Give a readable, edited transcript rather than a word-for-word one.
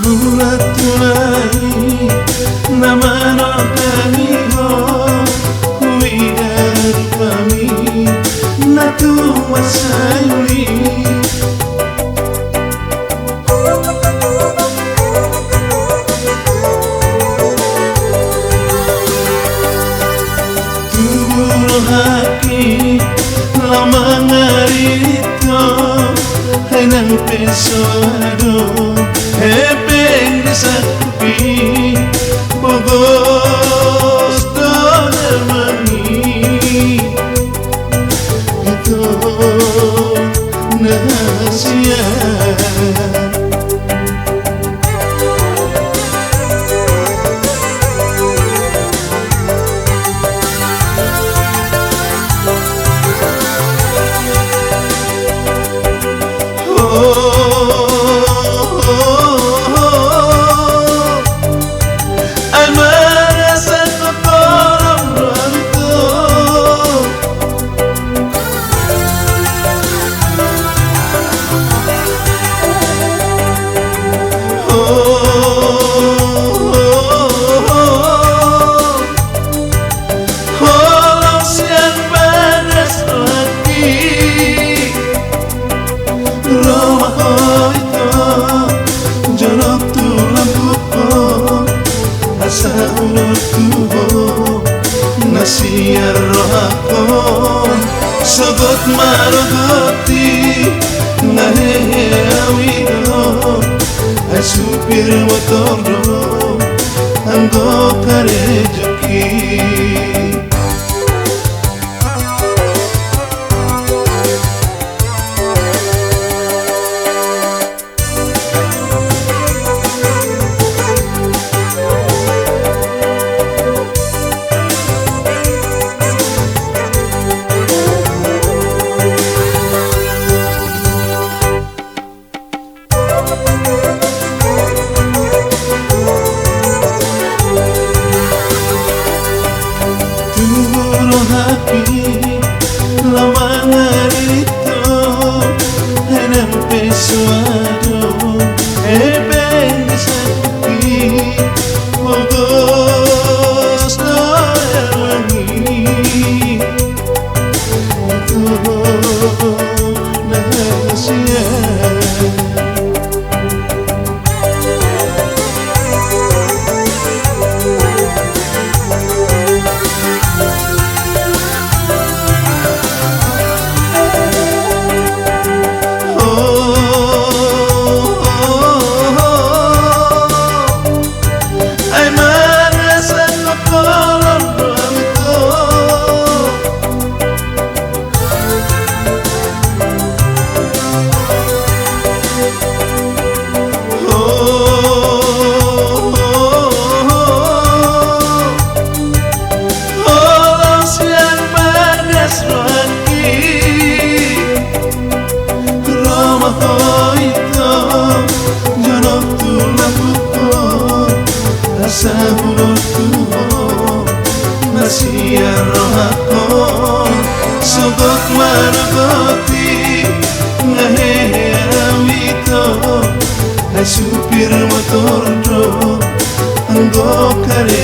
bulat tulai nama notani ho widar kami natu masayuli tuburo haki lama ngarito hai nang pesado hepeng sapi bogos dolemani itu nasia Nasiar rohakon sogot marogoti nahe awido asupir motordo ando kare joki Nasiar rohakon sogot margoti nahe awito asupir motordo anggo kare